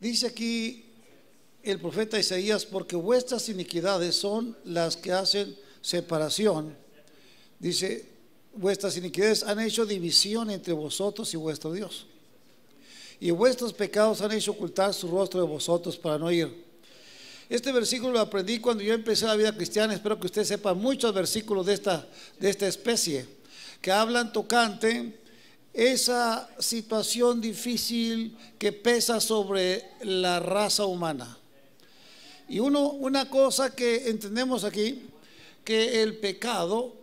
Dice aquí el profeta Isaías, porque vuestras iniquidades son las que hacen separación. Dice, vuestras iniquidades han hecho división entre vosotros y vuestro Dios. Y vuestros pecados han hecho ocultar su rostro de vosotros para no ir. Este versículo lo aprendí cuando yo empecé la vida cristiana. Espero que usted sepa muchos versículos de esta especie que hablan tocante esa situación difícil que pesa sobre la raza humana. Y una cosa que entendemos aquí, que el pecado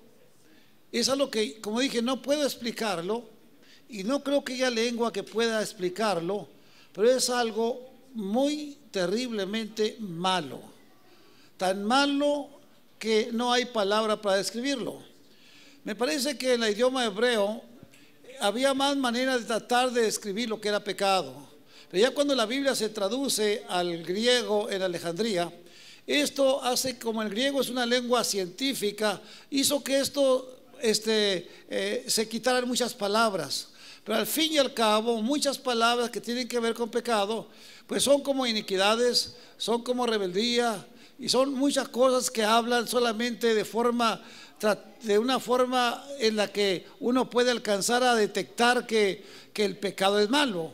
es algo que, como dije, no puedo explicarlo y no creo que haya lengua que pueda explicarlo, pero es algo muy terriblemente malo, tan malo que no hay palabra para describirlo. Me parece que en el idioma hebreo había más maneras de tratar de describir lo que era pecado, pero ya cuando la Biblia se traduce al griego en Alejandría, esto hace, como el griego es una lengua científica, hizo que esto se quitaran muchas palabras. Pero al fin y al cabo, muchas palabras que tienen que ver con pecado, pues son como iniquidades, son como rebeldía, y son muchas cosas que hablan solamente de una forma en la que uno puede alcanzar a detectar que el pecado es malo,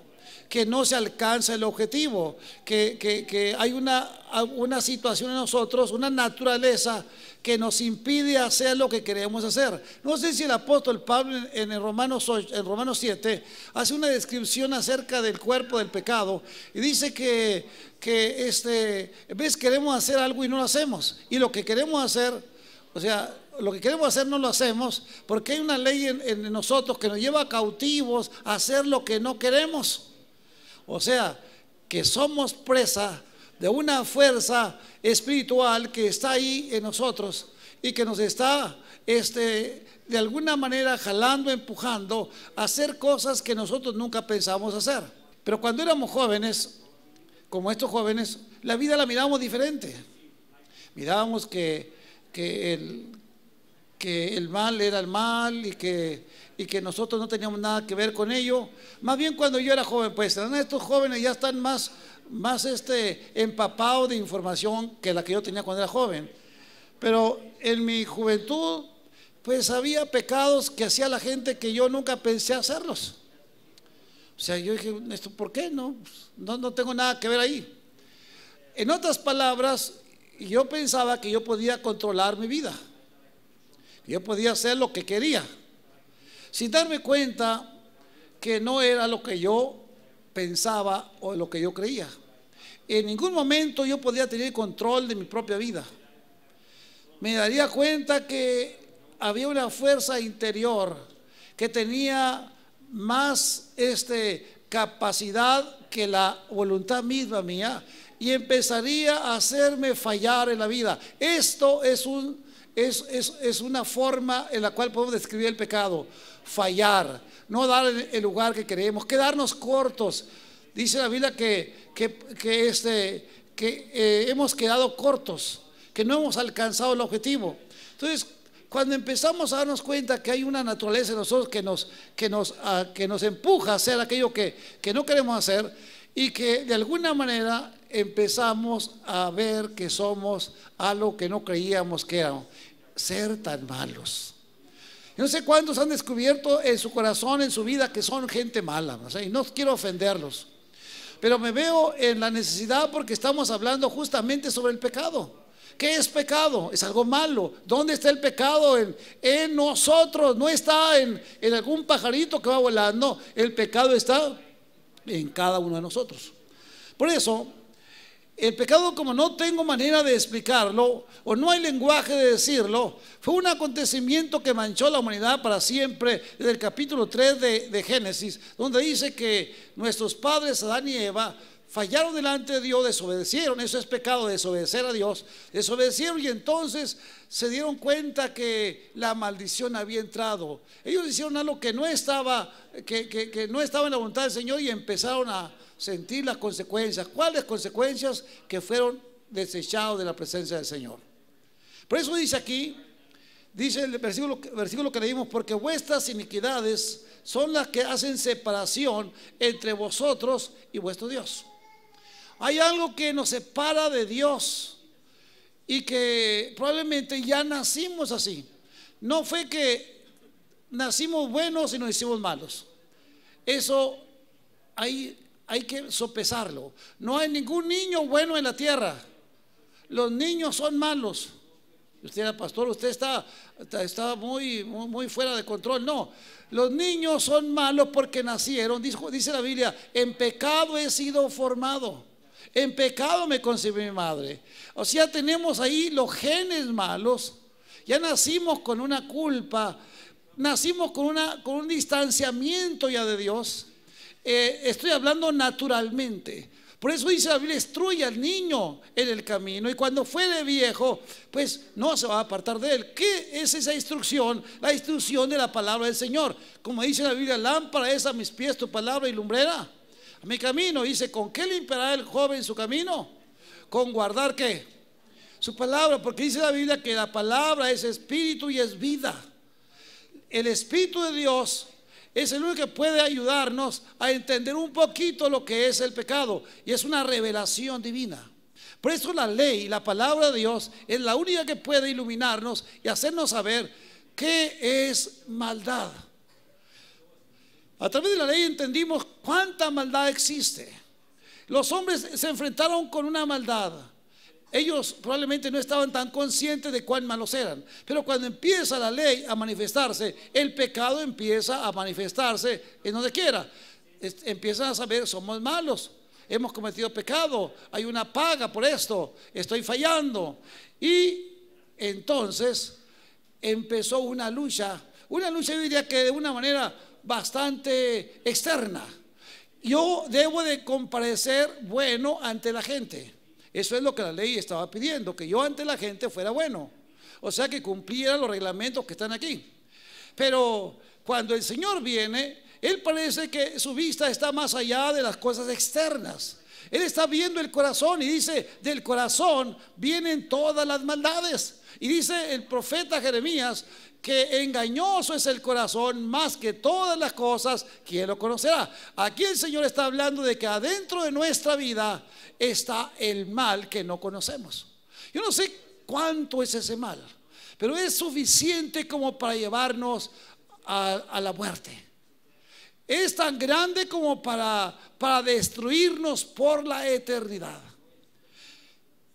que no se alcanza el objetivo, que hay una situación en nosotros, una naturaleza que nos impide hacer lo que queremos hacer. No sé si el apóstol Pablo en Romanos 7 hace una descripción acerca del cuerpo del pecado y dice que en vez queremos hacer algo y no lo hacemos, y lo que queremos hacer, o sea, lo que queremos hacer no lo hacemos porque hay una ley en nosotros que nos lleva cautivos a hacer lo que no queremos. O sea, que somos presa de una fuerza espiritual que está ahí en nosotros y que nos está de alguna manera jalando, empujando a hacer cosas que nosotros nunca pensamos hacer. Pero cuando éramos jóvenes, como estos jóvenes, la vida la mirábamos diferente. Mirábamos que el mal era el mal y que nosotros no teníamos nada que ver con ello. Más bien cuando yo era joven, pues estos jóvenes ya están más empapados de información que la que yo tenía cuando era joven. Pero en mi juventud, pues había pecados que hacía la gente que yo nunca pensé hacerlos. O sea, yo dije, ¿esto por qué? No tengo nada que ver ahí. En otras palabras, yo pensaba que yo podía controlar mi vida, que yo podía hacer lo que quería, sin darme cuenta que no era lo que yo pensaba o lo que yo creía. En ningún momento yo podía tener control de mi propia vida. Me daría cuenta que había una fuerza interior que tenía más capacidad que la voluntad misma mía, y empezaría a hacerme fallar en la vida. Esto es una forma en la cual podemos describir el pecado: fallar, no dar el lugar que queremos, quedarnos cortos. Dice la Biblia que hemos quedado cortos, que no hemos alcanzado el objetivo. Entonces, cuando empezamos a darnos cuenta que hay una naturaleza en nosotros que nos empuja a hacer aquello que no queremos hacer, y que de alguna manera empezamos a ver que somos algo que no creíamos que éramos, ser tan malos. Yo no sé cuántos han descubierto en su corazón, en su vida, que son gente mala, ¿no? Y no quiero ofenderlos, pero me veo en la necesidad, porque estamos hablando justamente sobre el pecado. ¿Qué es pecado? Es algo malo. ¿Dónde está el pecado? En nosotros. No está en algún pajarito que va volando. El pecado está en cada uno de nosotros. Por eso, el pecado, como no tengo manera de explicarlo o no hay lenguaje de decirlo, fue un acontecimiento que manchó a la humanidad para siempre, desde el capítulo 3 de Génesis, donde dice que nuestros padres Adán y Eva fallaron delante de Dios, desobedecieron. Eso es pecado, desobedecer a Dios. Desobedecieron, y entonces se dieron cuenta que la maldición había entrado. Ellos hicieron algo que no estaba en la voluntad del Señor, y empezaron a sentir las consecuencias. ¿Cuáles consecuencias? Que fueron desechados de la presencia del Señor. Por eso dice aquí, dice el versículo que leímos: porque vuestras iniquidades son las que hacen separación entre vosotros y vuestro Dios. Hay algo que nos separa de Dios y que probablemente ya nacimos así. No fue que nacimos buenos y nos hicimos malos. Eso hay que sopesarlo. No hay ningún niño bueno en la tierra. Los niños son malos. Usted era pastor, usted está muy fuera de control. No, los niños son malos porque nacieron, dice la Biblia, en pecado he sido formado, en pecado me concibió mi madre. O sea, tenemos ahí los genes malos. Ya nacimos con una culpa, nacimos con un distanciamiento ya de Dios. Estoy hablando naturalmente. Por eso dice la Biblia, instruye al niño en el camino y cuando fuere viejo, pues no se va a apartar de él. ¿Qué es esa instrucción? La instrucción de la palabra del Señor. Como dice la Biblia, lámpara es a mis pies tu palabra y lumbrera a mi camino. Dice, ¿con qué limpiará el joven su camino? Con guardar ¿qué? Su palabra, porque dice la Biblia que la palabra es espíritu y es vida. El Espíritu de Dios es el único que puede ayudarnos a entender un poquito lo que es el pecado, y es una revelación divina. Por eso la ley, la palabra de Dios, es la única que puede iluminarnos y hacernos saber qué es maldad. A través de la ley entendimos cuánta maldad existe. Los hombres se enfrentaron con una maldad. Ellos probablemente no estaban tan conscientes de cuán malos eran, pero cuando empieza la ley a manifestarse, el pecado empieza a manifestarse en donde quiera. Empiezan a saber, somos malos, hemos cometido pecado, hay una paga por esto, estoy fallando. Y entonces empezó una lucha, yo diría que de una manera bastante externa. Yo debo de comparecer bueno ante la gente. Eso es lo que la ley estaba pidiendo, que yo ante la gente fuera bueno, o sea, que cumpliera los reglamentos que están aquí. Pero cuando el Señor viene, Él parece que su vista está más allá de las cosas externas. Él está viendo el corazón y dice, del corazón vienen todas las maldades. Y dice el profeta Jeremías que engañoso es el corazón más que todas las cosas, ¿quién lo conocerá? Aquí el Señor está hablando de que adentro de nuestra vida está el mal que no conocemos. Yo no sé cuánto es ese mal, pero es suficiente como para llevarnos a la muerte. Es tan grande como para destruirnos por la eternidad.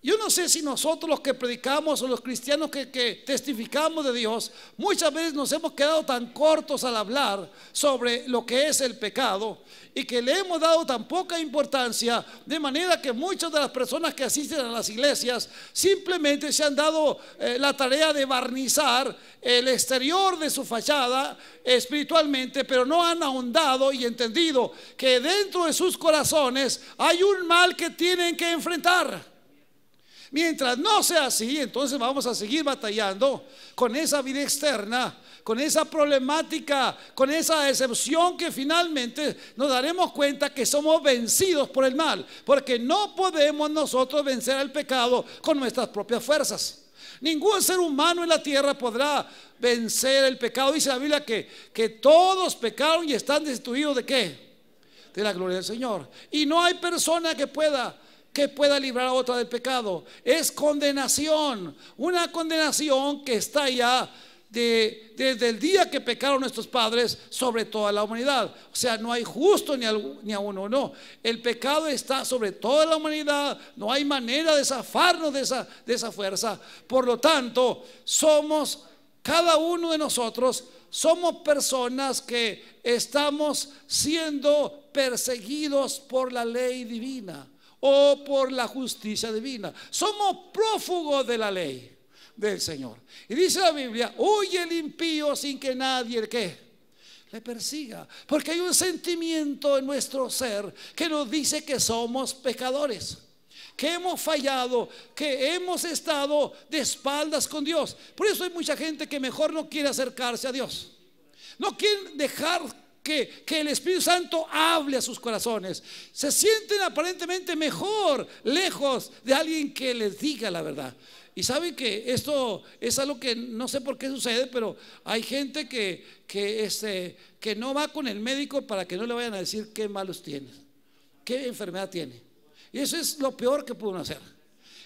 Yo no sé si nosotros los que predicamos o los cristianos que testificamos de Dios, muchas veces nos hemos quedado tan cortos al hablar sobre lo que es el pecado y que le hemos dado tan poca importancia, de manera que muchas de las personas que asisten a las iglesias simplemente se han dado la tarea de barnizar el exterior de su fachada espiritualmente, pero no han ahondado y entendido que dentro de sus corazones hay un mal que tienen que enfrentar. Mientras no sea así, entonces vamos a seguir batallando con esa vida externa, con esa problemática, con esa decepción, que finalmente nos daremos cuenta que somos vencidos por el mal, porque no podemos nosotros vencer el pecado con nuestras propias fuerzas. Ningún ser humano en la tierra podrá vencer el pecado. Dice la Biblia que todos pecaron y están destituidos ¿de qué? De la gloria del Señor. Y no hay persona que pueda librar a otra del pecado. Es condenación, una condenación que está ya desde el día que pecaron nuestros padres sobre toda la humanidad. O sea, no hay justo ni a uno, no. El pecado está sobre toda la humanidad, no hay manera de zafarnos de esa fuerza. Por lo tanto, cada uno de nosotros somos personas que estamos siendo perseguidos por la ley divina o por la justicia divina. Somos prófugos de la ley del Señor. Y dice la Biblia, huye el impío sin que nadie le persiga, porque hay un sentimiento en nuestro ser que nos dice que somos pecadores, que hemos fallado, que hemos estado de espaldas con Dios. Por eso hay mucha gente que mejor no quiere acercarse a Dios, no quieren dejar que el Espíritu Santo hable a sus corazones. Se sienten aparentemente mejor lejos de alguien que les diga la verdad. Y saben que esto es algo que no sé por qué sucede, pero hay gente que no va con el médico para que no le vayan a decir qué malos tiene, qué enfermedad tiene. Y eso es lo peor que pueden hacer.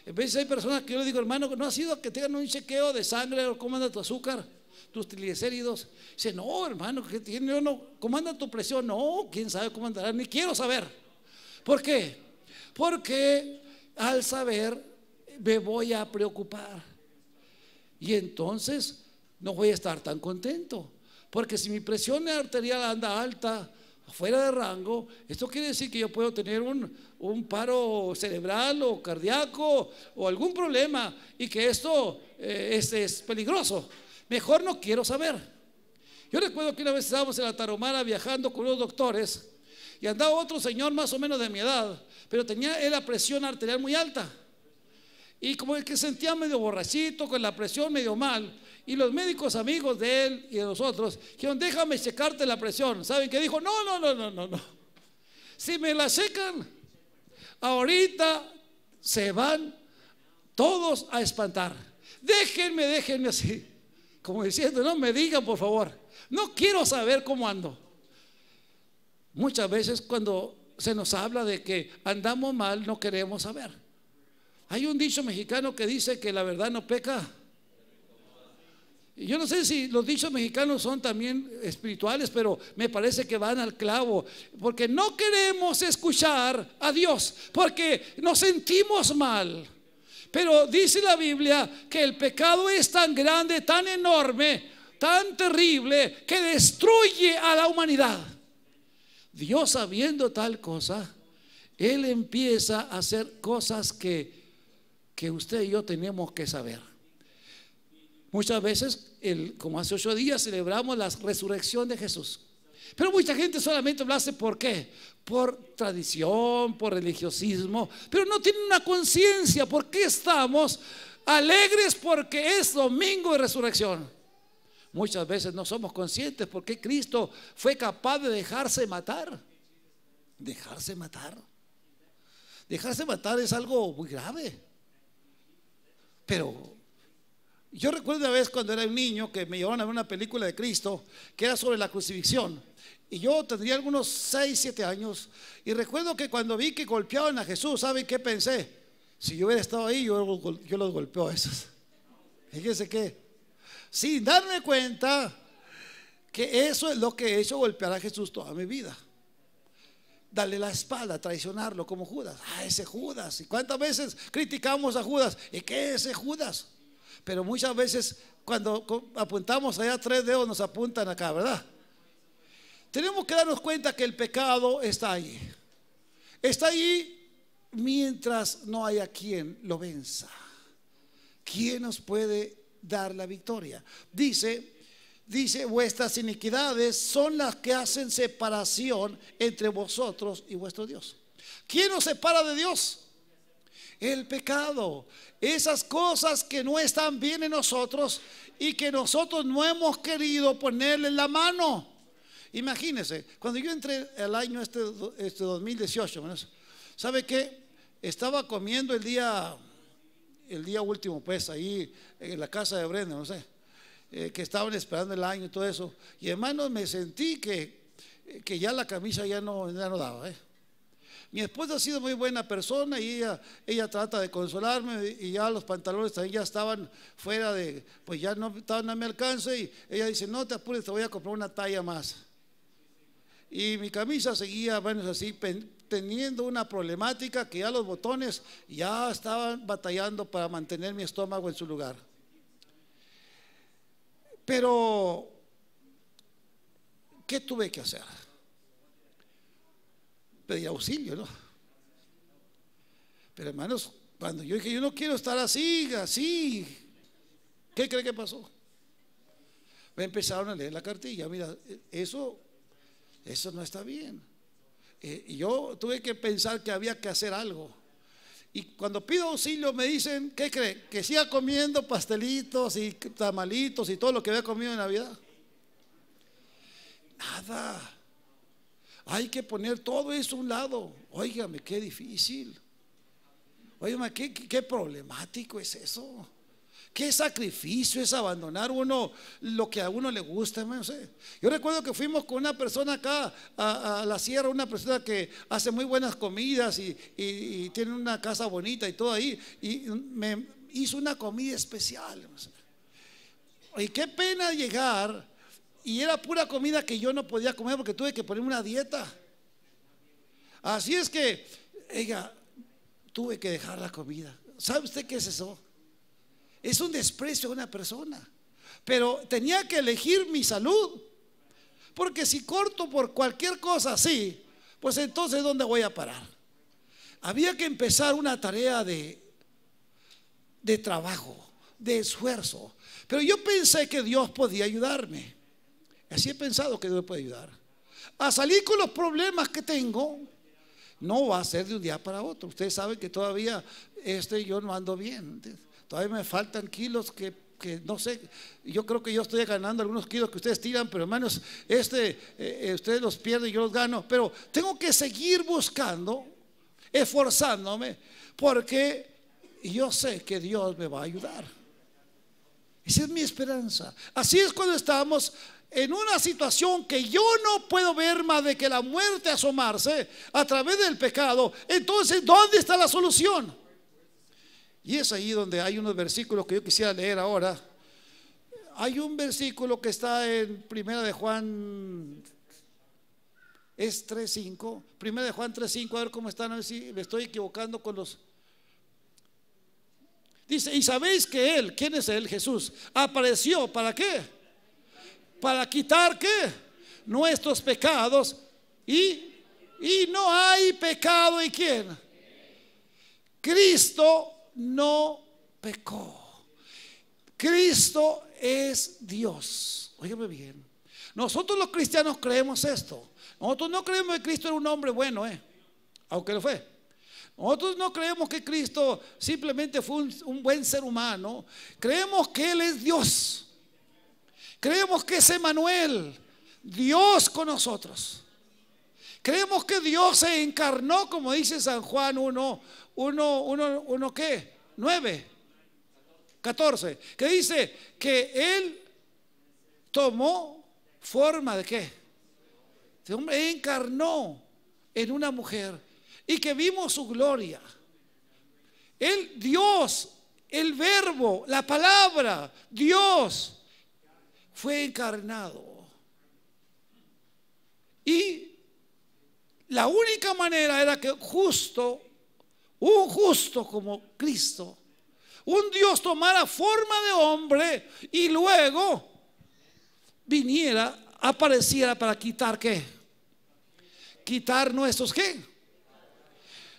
En vez hay personas que yo le digo, hermano, ¿no ha sido que tengan un chequeo de sangre o cómo anda tu azúcar, tus triglicéridos? Dice, no, hermano, ¿qué tiene? No, ¿cómo anda tu presión? No, quién sabe cómo andará, ni quiero saber. ¿Por qué? Porque al saber me voy a preocupar. Y entonces no voy a estar tan contento. Porque si mi presión arterial anda alta, fuera de rango, esto quiere decir que yo puedo tener un paro cerebral o cardíaco o algún problema, y que esto es peligroso. Mejor no quiero saber. Yo recuerdo que una vez estábamos en la Tarahumara viajando con unos doctores, y andaba otro señor más o menos de mi edad, pero tenía él la presión arterial muy alta, y como el que sentía medio borrachito, con la presión medio mal. Y los médicos amigos de él y de nosotros dijeron, déjame checarte la presión. ¿Saben qué dijo? No. Si me la checan, ahorita se van todos a espantar. Déjenme así. Como diciendo, no me digan, por favor. No quiero saber cómo ando. Muchas veces cuando se nos habla de que andamos mal, no queremos saber. Hay un dicho mexicano que dice que la verdad no peca. Yo no sé si los dichos mexicanos son también espirituales, pero me parece que van al clavo, porque no queremos escuchar a Dios, porque nos sentimos mal. Pero dice la Biblia que el pecado es tan grande, tan enorme, tan terrible, que destruye a la humanidad. Dios, sabiendo tal cosa, Él empieza a hacer cosas que usted y yo tenemos que saber. Muchas veces, como hace 8 días, celebramos la resurrección de Jesús. Pero mucha gente solamente lo hace, ¿por qué? Por tradición, por religiosismo, pero no tienen una conciencia. ¿Por qué estamos alegres? Porque es domingo de resurrección. Muchas veces no somos conscientes porque Cristo fue capaz de dejarse matar. Dejarse matar. Dejarse matar es algo muy grave. Pero yo recuerdo una vez cuando era un niño que me llevaron a ver una película de Cristo que era sobre la crucifixión, y yo tendría algunos 6, 7 años, y recuerdo que cuando vi que golpeaban a Jesús, ¿saben qué pensé? Si yo hubiera estado ahí, yo los golpeo a esos. Fíjense que, sin darme cuenta que eso es lo que he hecho, golpear a Jesús toda mi vida. Darle la espalda, traicionarlo como Judas. Ese Judas. ¿Y cuántas veces criticamos a Judas? ¿Y qué es ese Judas? Pero muchas veces cuando apuntamos allá 3 dedos, nos apuntan acá, ¿verdad? Tenemos que darnos cuenta que el pecado está allí. Está allí mientras no haya quien lo venza. ¿Quién nos puede dar la victoria? Dice, vuestras iniquidades son las que hacen separación entre vosotros y vuestro Dios. ¿Quién nos separa de Dios? El pecado, esas cosas que no están bien en nosotros y que nosotros no hemos querido ponerle la mano. Imagínense, cuando yo entré al año este 2018, ¿sabe qué? Estaba comiendo el día último, pues ahí en la casa de Brenda, no sé, que estaban esperando el año y todo eso. Y hermanos, me sentí que ya la camisa ya no daba, Mi esposa ha sido muy buena persona y ella trata de consolarme, y ya los pantalones también ya estaban fuera de, pues ya no estaban a mi alcance, y ella dice, no te apures, te voy a comprar una talla más. Y mi camisa seguía, bueno, así, teniendo una problemática que ya los botones ya estaban batallando para mantener mi estómago en su lugar. Pero, ¿qué tuve que hacer? Pedir auxilio, ¿no? Pero hermanos, cuando yo dije, yo no quiero estar así, ¿qué cree que pasó? Me empezaron a leer la cartilla. Mira, eso no está bien. Y yo tuve que pensar que había que hacer algo. Y cuando pido auxilio me dicen, ¿qué cree? Que siga comiendo pastelitos y tamalitos y todo lo que había comido en Navidad. Nada. Hay que poner todo eso a un lado. Óigame, qué difícil. Óigame, qué problemático es eso. Qué sacrificio es abandonar uno lo que a uno le gusta, hermano. Yo recuerdo que fuimos con una persona acá a la sierra, una persona que hace muy buenas comidas y tiene una casa bonita y todo ahí, y me hizo una comida especial, hermano. Y qué pena llegar y era pura comida que yo no podía comer porque tuve que ponerme una dieta. Así es que, tuve que dejar la comida. ¿Sabe usted qué es eso? Es un desprecio a una persona. Pero tenía que elegir mi salud, porque si corto por cualquier cosa así, pues entonces ¿dónde voy a parar? Había que empezar una tarea de trabajo, de esfuerzo. Pero yo pensé que Dios podía ayudarme. Así he pensado que Dios me puede ayudar a salir con los problemas que tengo. No va a ser de un día para otro. Ustedes saben que todavía yo no ando bien. Todavía me faltan kilos que no sé. Yo creo que yo estoy ganando algunos kilos que ustedes tiran, pero hermanos, ustedes los pierden y yo los gano. Pero tengo que seguir buscando, esforzándome, porque yo sé que Dios me va a ayudar. Esa es mi esperanza. Así es cuando estamos en una situación que yo no puedo ver más de que la muerte asomarse a través del pecado. Entonces, ¿dónde está la solución? Y es ahí donde hay unos versículos que yo quisiera leer ahora. Hay un versículo que está en Primera de Juan, es 3:5. Primera de Juan 3:5, a ver cómo están, a ver si me estoy equivocando con los. Dice, y sabéis que Él, ¿quién es Él? Jesús, apareció, ¿para qué? Para quitar ¿qué? Nuestros pecados, y no hay pecado en quién. Cristo no pecó. Cristo es Dios. Óigame bien. Nosotros los cristianos creemos esto. Nosotros no creemos que Cristo era un hombre bueno, aunque lo fue. Nosotros no creemos que Cristo simplemente fue un buen ser humano. Creemos que Él es Dios. Creemos que es Emmanuel, Dios con nosotros. Creemos que Dios se encarnó, como dice San Juan 1, ¿qué? 9, 14, que dice que Él tomó forma de ¿qué? Este hombre encarnó en una mujer y que vimos su gloria. Él, Dios, el verbo, la palabra, Dios, fue encarnado. Y la única manera era que un justo como Cristo, un Dios tomara forma de hombre y luego viniera, apareciera para quitar ¿qué? Quitar nuestros ¿qué?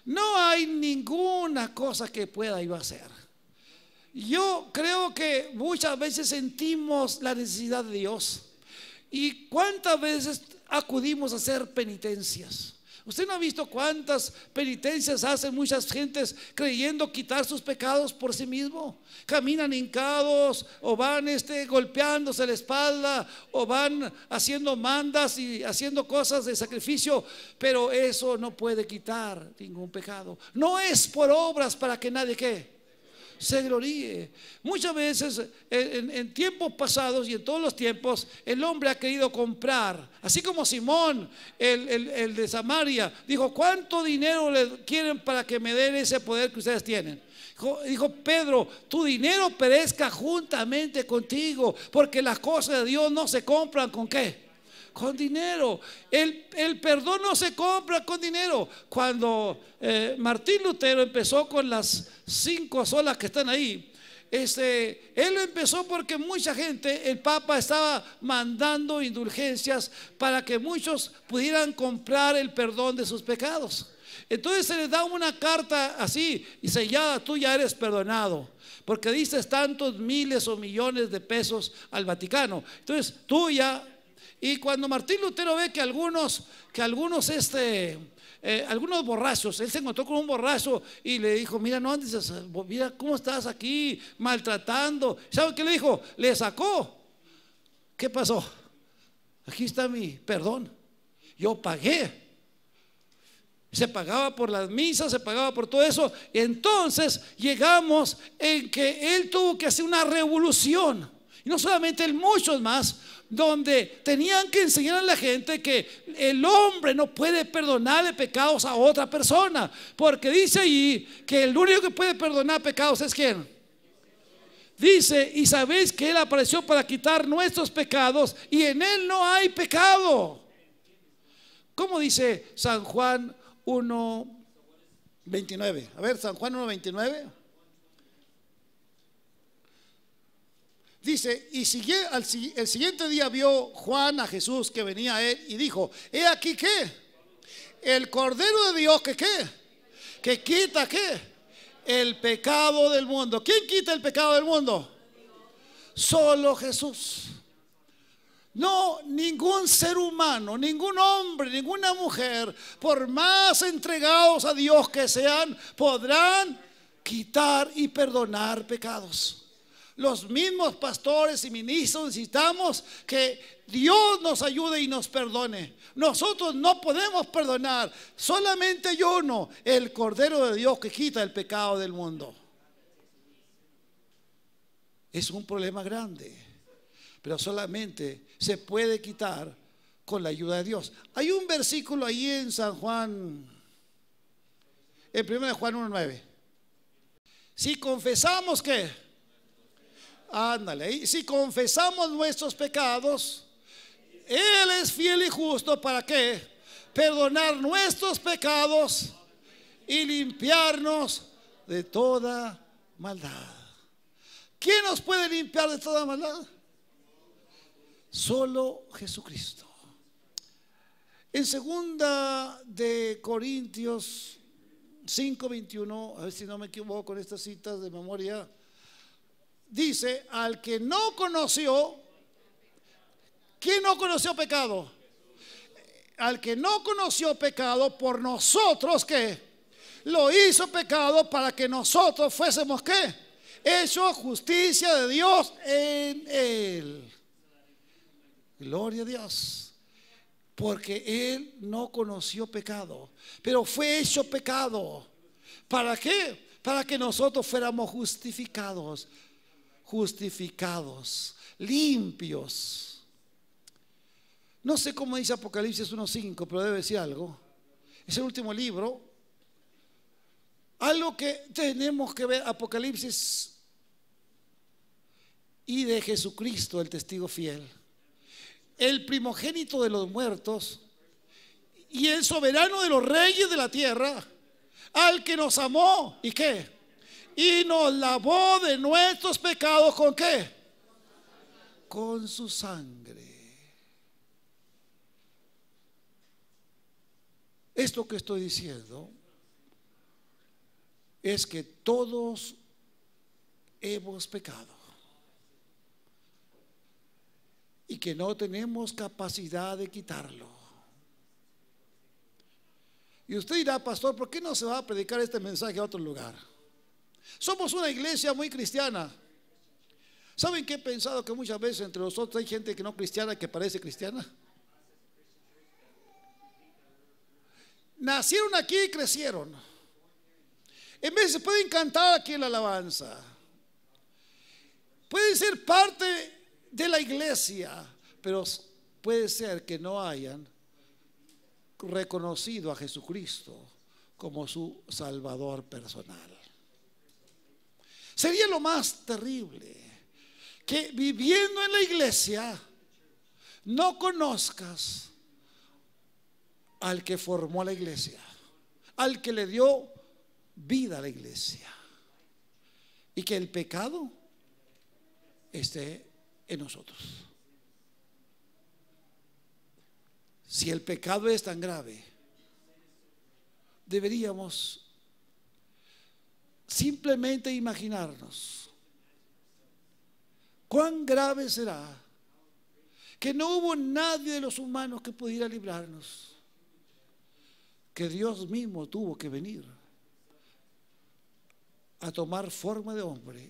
No hay ninguna cosa que pueda yo hacer. Yo creo que muchas veces sentimos la necesidad de Dios. ¿Y cuántas veces acudimos a hacer penitencias? ¿Usted no ha visto cuántas penitencias hacen muchas gentes creyendo quitar sus pecados por sí mismo? Caminan hincados o van golpeándose la espalda o van haciendo mandas y haciendo cosas de sacrificio, pero eso no puede quitar ningún pecado. No es por obras para que nadie ¿qué? Se gloríe. Muchas veces en tiempos pasados y en todos los tiempos el hombre ha querido comprar, así como Simón el de Samaria dijo, ¿cuánto dinero le quieren para que me den ese poder que ustedes tienen? Dijo Pedro, tu dinero perezca juntamente contigo, porque las cosas de Dios no se compran ¿con qué? Con dinero. El perdón no se compra con dinero. Cuando Martín Lutero empezó con las 5 solas que están ahí, él empezó porque mucha gente, el Papa estaba mandando indulgencias para que muchos pudieran comprar el perdón de sus pecados. Entonces se les da una carta así y sellada, tú ya eres perdonado, porque dices tantos miles o millones de pesos al Vaticano. Entonces tú ya. Y cuando Martín Lutero ve que algunos borrachos, él se encontró con un borracho y le dijo, mira, no andes, mira cómo estás aquí maltratando. ¿Sabe qué le dijo? Le sacó. ¿Qué pasó? Aquí está mi perdón. Yo pagué. Se pagaba por las misas, se pagaba por todo eso. Entonces llegamos en que él tuvo que hacer una revolución. Y no solamente él, muchos más, donde tenían que enseñar a la gente que el hombre no puede perdonarle pecados a otra persona. Porque dice allí que el único que puede perdonar pecados es ¿quién? Dice, y sabéis que él apareció para quitar nuestros pecados y en él no hay pecado. ¿Cómo dice San Juan 1:29? A ver, San Juan 1:29. Dice, y el siguiente día vio Juan a Jesús que venía a él y dijo, he aquí que el Cordero de Dios que ¿qué? Que quita ¿qué? El pecado del mundo. ¿Quién quita el pecado del mundo? Solo Jesús. No, ningún ser humano, ningún hombre, ninguna mujer, por más entregados a Dios que sean, podrán quitar y perdonar pecados. Los mismos pastores y ministros necesitamos que Dios nos ayude y nos perdone. Nosotros no podemos perdonar, solamente hay uno, el Cordero de Dios que quita el pecado del mundo. Es un problema grande, pero solamente se puede quitar con la ayuda de Dios. Hay un versículo ahí en San Juan, en 1 Juan 1:9. Si confesamos que, ándale ahí, si confesamos nuestros pecados, Él es fiel y justo para ¿qué? Perdonar nuestros pecados y limpiarnos de toda maldad. ¿Quién nos puede limpiar de toda maldad? Solo Jesucristo. En 2 de Corintios 5:21, a ver si no me equivoco con estas citas de memoria, dice, al que no conoció, ¿quién no conoció pecado? Al que no conoció pecado, por nosotros ¿qué? Lo hizo pecado para que nosotros fuésemos ¿qué? Hecho justicia de Dios en él. Gloria a Dios. Porque él no conoció pecado, pero fue hecho pecado. ¿Para qué? Para que nosotros fuéramos justificados, limpios. No sé cómo dice Apocalipsis 1:5, pero debe decir algo. Es el último libro. Algo que tenemos que ver, Apocalipsis y de Jesucristo, el testigo fiel, el primogénito de los muertos y el soberano de los reyes de la tierra, al que nos amó y ¿qué? Y nos lavó de nuestros pecados ¿con qué? Con su sangre. Esto que estoy diciendo es que todos hemos pecado y que no tenemos capacidad de quitarlo. Y usted dirá, pastor, ¿por qué no se va a predicar este mensaje a otro lugar? Somos una iglesia muy cristiana. ¿Saben qué he pensado? Que muchas veces entre nosotros hay gente que no cristiana que parece cristiana. Nacieron aquí y crecieron. En vez se pueden cantar aquí en la alabanza, pueden ser parte de la iglesia, pero puede ser que no hayan reconocido a Jesucristo como su Salvador personal. Sería lo más terrible que viviendo en la iglesia no conozcas al que formó la iglesia, al que le dio vida a la iglesia, y que el pecado esté en nosotros. Si el pecado es tan grave, deberíamos simplemente imaginarnos cuán grave será que no hubo nadie de los humanos que pudiera librarnos, que Dios mismo tuvo que venir a tomar forma de hombre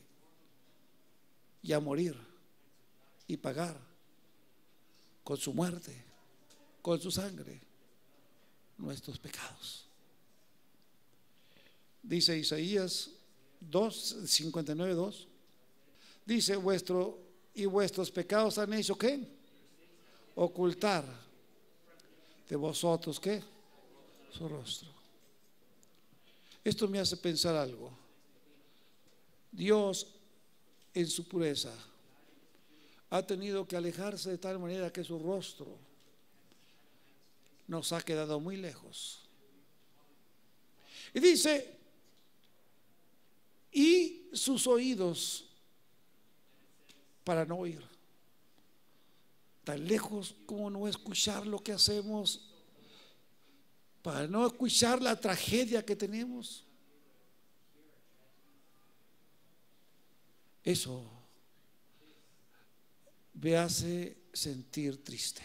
y a morir y pagar con su muerte, con su sangre, nuestros pecados. Dice Isaías 2, 59, 2. Dice, vuestros pecados han hecho ¿qué? Ocultar de vosotros ¿qué? Su rostro. Esto me hace pensar algo. Dios en su pureza ha tenido que alejarse de tal manera que su rostro nos ha quedado muy lejos. Y dice, y sus oídos para no oír. Tan lejos como no escuchar lo que hacemos, para no escuchar la tragedia que tenemos. Eso me hace sentir triste.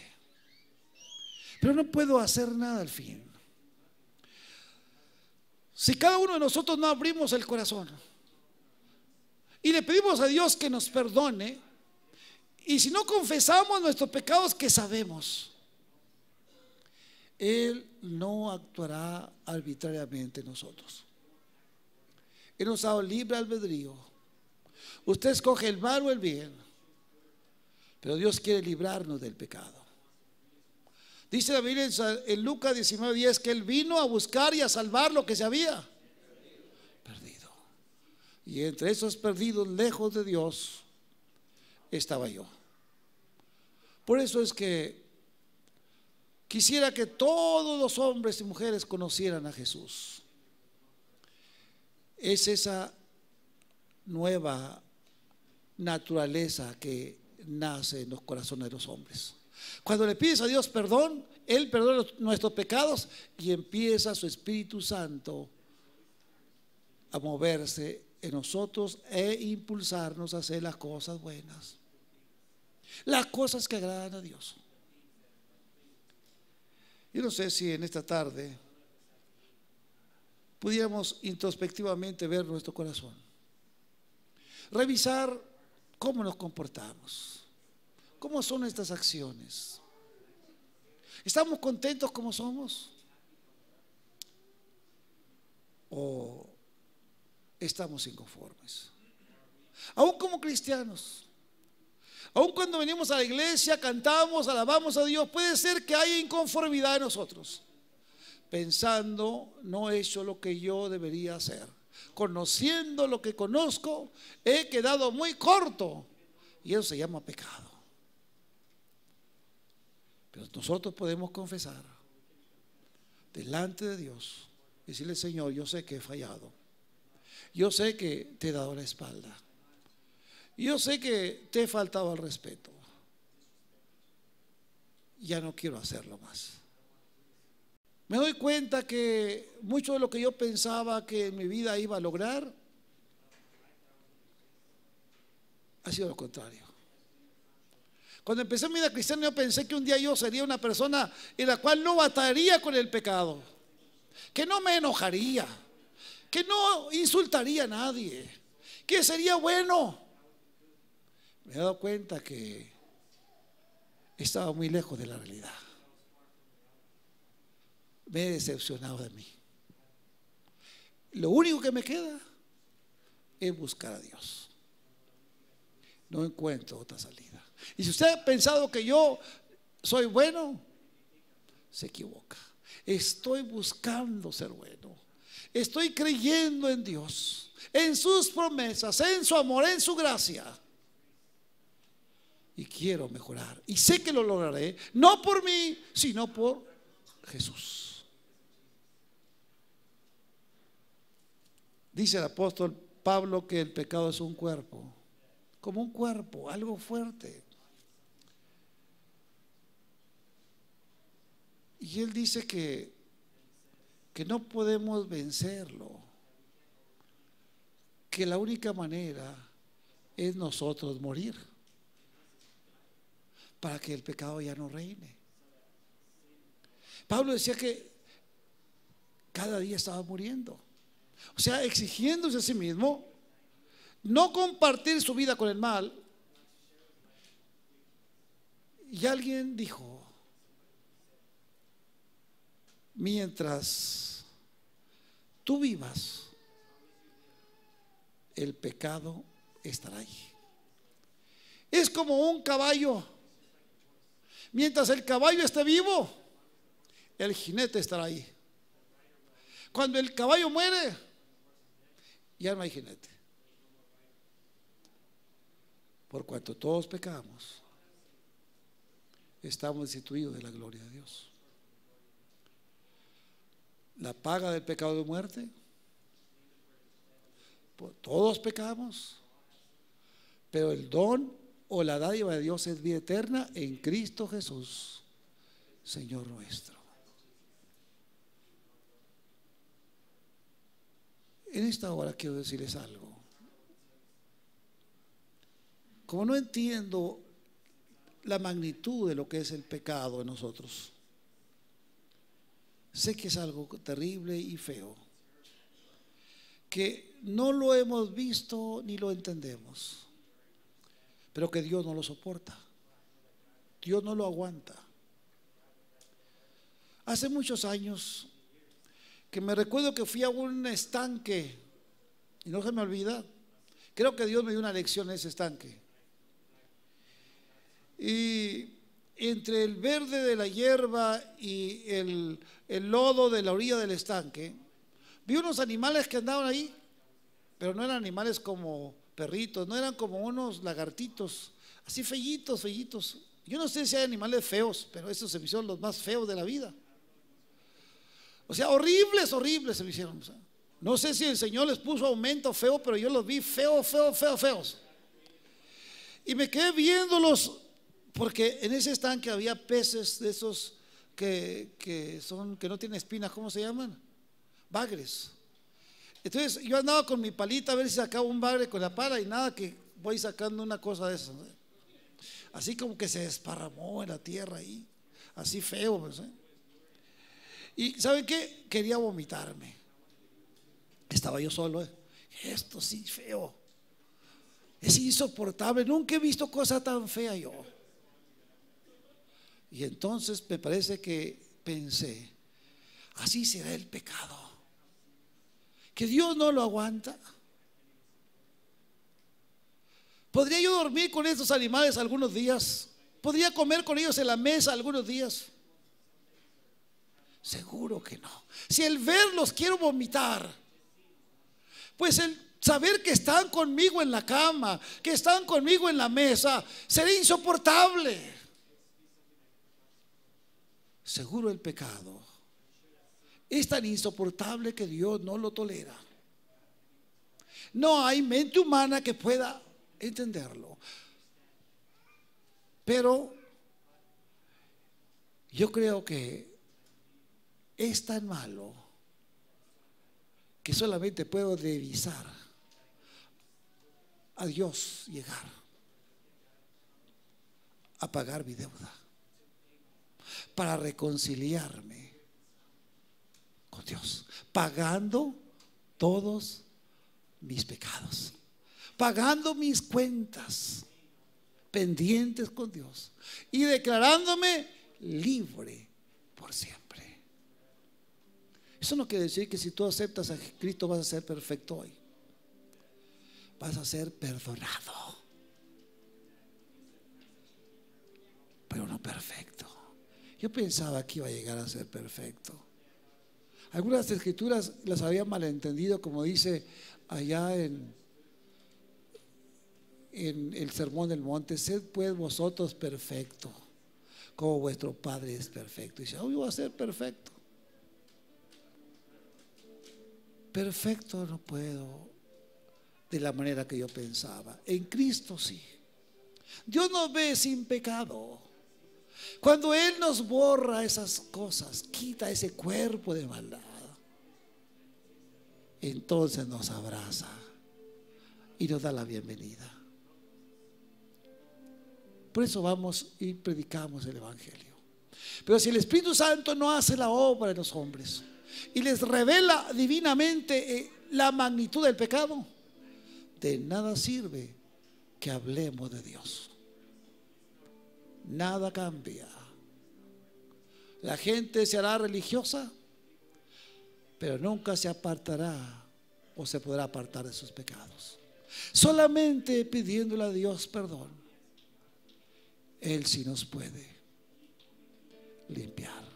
Pero no puedo hacer nada al fin. Si cada uno de nosotros no abrimos el corazón y le pedimos a Dios que nos perdone, y si no confesamos nuestros pecados que sabemos, Él no actuará arbitrariamente en nosotros. Él nos ha dado libre albedrío. Usted escoge el mal o el bien, pero Dios quiere librarnos del pecado. Dice la Biblia en Lucas 19:10 que Él vino a buscar y a salvar lo que se había perdido. Y entre esos perdidos, lejos de Dios, estaba yo. Por eso es que quisiera que todos los hombres y mujeres conocieran a Jesús. Es esa nueva naturaleza que nace en los corazones de los hombres. Cuando le pides a Dios perdón, Él perdona nuestros pecados y empieza su Espíritu Santo a moverse en nosotros e impulsarnos a hacer las cosas buenas, las cosas que agradan a Dios. Yo no sé si en esta tarde pudiéramos introspectivamente ver nuestro corazón, revisar cómo nos comportamos, cómo son estas acciones. ¿Estamos contentos como somos? ¿O estamos inconformes? Aún como cristianos, aún cuando venimos a la iglesia, cantamos, alabamos a Dios, puede ser que haya inconformidad en nosotros, pensando, no he hecho lo que yo debería hacer, conociendo lo que conozco, he quedado muy corto, y eso se llama pecado. Pero nosotros podemos confesar delante de Dios, decirle: Señor, yo sé que he fallado, yo sé que te he dado la espalda, yo sé que te he faltado al respeto, ya no quiero hacerlo más. Me doy cuenta que mucho de lo que yo pensaba que en mi vida iba a lograr ha sido lo contrario. Cuando empecé mi vida cristiana, yo pensé que un día yo sería una persona en la cual no batallaría con el pecado, que no me enojaría, que no insultaría a nadie, que sería bueno. Me he dado cuenta que estaba muy lejos de la realidad. Me he decepcionado de mí. Lo único que me queda es buscar a Dios. No encuentro otra salida. Y si usted ha pensado que yo soy bueno, se equivoca. Estoy buscando ser bueno. Estoy creyendo en Dios, en sus promesas, en su amor, en su gracia. Y quiero mejorar. Y sé que lo lograré, no por mí, sino por Jesús. Dice el apóstol Pablo que el pecado es un cuerpo, como un cuerpo, algo fuerte. Y él dice que no podemos vencerlo, que la única manera es nosotros morir para que el pecado ya no reine. Pablo decía que cada día estaba muriendo, o sea, exigiéndose a sí mismo no compartir su vida con el mal. Y alguien dijo: mientras tú vivas, el pecado estará ahí. Es como un caballo. Mientras el caballo esté vivo, el jinete estará ahí. Cuando el caballo muere, ya no hay jinete. Por cuanto todos pecamos, estamos destituidos de la gloria de Dios. La paga del pecado de muerte, todos pecamos, pero el don o la dádiva de Dios es vida eterna en Cristo Jesús, Señor nuestro. En esta hora quiero decirles algo. Como no entiendo la magnitud de lo que es el pecado en nosotros, sé que es algo terrible y feo, que no lo hemos visto ni lo entendemos, pero que Dios no lo soporta, Dios no lo aguanta. Hace muchos años que me recuerdo que fui a un estanque, y no se me olvida, creo que Dios me dio una lección en ese estanque. Y entre el verde de la hierba y el lodo de la orilla del estanque, vi unos animales que andaban ahí, pero no eran animales como perritos, no eran como unos lagartitos, así feyitos, feyitos. Yo no sé si hay animales feos, pero esos se me hicieron los más feos de la vida. O sea, horribles, horribles se me hicieron. O sea, no sé si el Señor les puso aumento feo, pero yo los vi feos. Y me quedé viéndolos, porque en ese estanque había peces de esos que no tienen espinas, ¿cómo se llaman? Bagres. Entonces yo andaba con mi palita a ver si sacaba un bagre con la pala, y nada, que voy sacando una cosa de esas, ¿eh? Así como que se desparramó en la tierra ahí, así feo, pues, ¿eh? Y ¿saben qué? Quería vomitarme. Estaba yo solo, ¿eh? Esto sí feo, es insoportable, nunca he visto cosa tan fea yo. Y entonces me parece que pensé, así será el pecado, que Dios no lo aguanta. ¿Podría yo dormir con estos animales algunos días? ¿Podría comer con ellos en la mesa algunos días? Seguro que no. Si el verlos quiero vomitar, pues el saber que están conmigo en la cama, que están conmigo en la mesa, será insoportable. Seguro el pecado es tan insoportable que Dios no lo tolera. No hay mente humana que pueda entenderlo. Pero yo creo que es tan malo que solamente puedo divisar a Dios llegar a pagar mi deuda para reconciliarme con Dios, pagando todos mis pecados, pagando mis cuentas pendientes con Dios y declarándome libre por siempre. Eso no quiere decir que si tú aceptas a Cristo vas a ser perfecto hoy. Vas a ser perdonado, pero no perfecto. Yo pensaba que iba a llegar a ser perfecto. Algunas escrituras las había malentendido, como dice allá en el Sermón del Monte: sed pues vosotros perfectos, como vuestro Padre es perfecto. Y dice, yo voy a ser perfecto. Perfecto no puedo de la manera que yo pensaba. En Cristo sí. Dios nos ve sin pecado. Cuando Él nos borra esas cosas, quita ese cuerpo de maldad, entonces nos abraza y nos da la bienvenida. Por eso vamos y predicamos el Evangelio. Pero si el Espíritu Santo no hace la obra en los hombres y les revela divinamente la magnitud del pecado, de nada sirve que hablemos de Dios. Nada cambia. La gente se hará religiosa, pero nunca se apartará o se podrá apartar de sus pecados. solamente pidiéndole a Dios perdón, Él sí nos puede limpiar.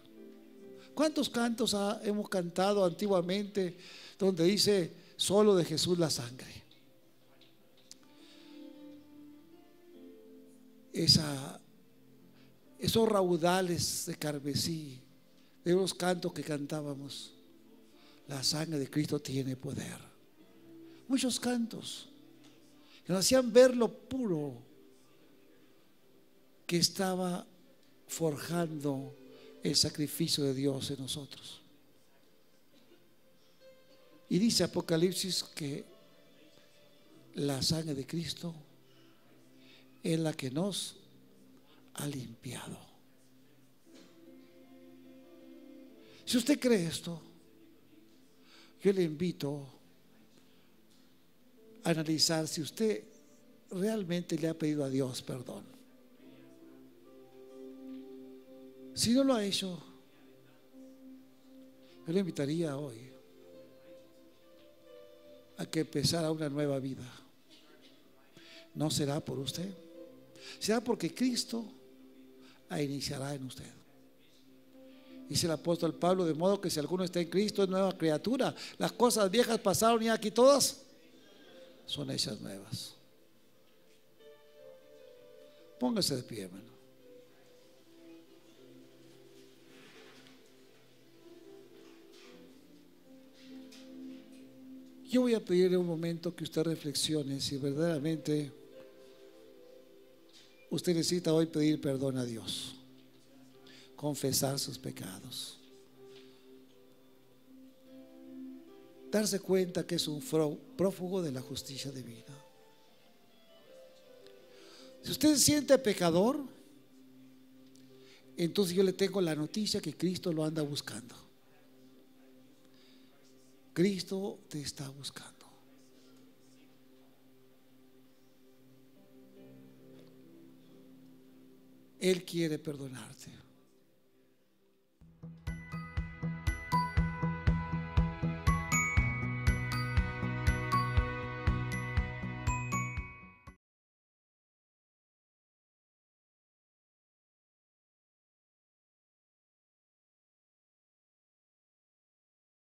¿Cuántos cantos hemos cantado antiguamente donde dice solo de Jesús la sangre? Esos raudales de carmesí, de los cantos que cantábamos, la sangre de Cristo tiene poder. Muchos cantos que nos hacían ver lo puro que estaba forjando el sacrificio de Dios en nosotros. Y dice Apocalipsis que la sangre de Cristo es la que nos ha limpiado. Si usted cree esto, yo le invito a analizar si usted realmente le ha pedido a Dios perdón. Si no lo ha hecho, yo le invitaría hoy a que empezara una nueva vida. No será por usted, será porque Cristo iniciará en usted. Dice el apóstol Pablo: de modo que si alguno está en Cristo es nueva criatura, las cosas viejas pasaron y aquí todas son hechas nuevas. Póngase de pie, hermano. Yo voy a pedirle un momento que usted reflexione si verdaderamente usted necesita hoy pedir perdón a Dios, confesar sus pecados, darse cuenta que es un prófugo de la justicia divina. Si usted se siente pecador, entonces yo le tengo la noticia que Cristo lo anda buscando. Cristo te está buscando. Él quiere perdonarte.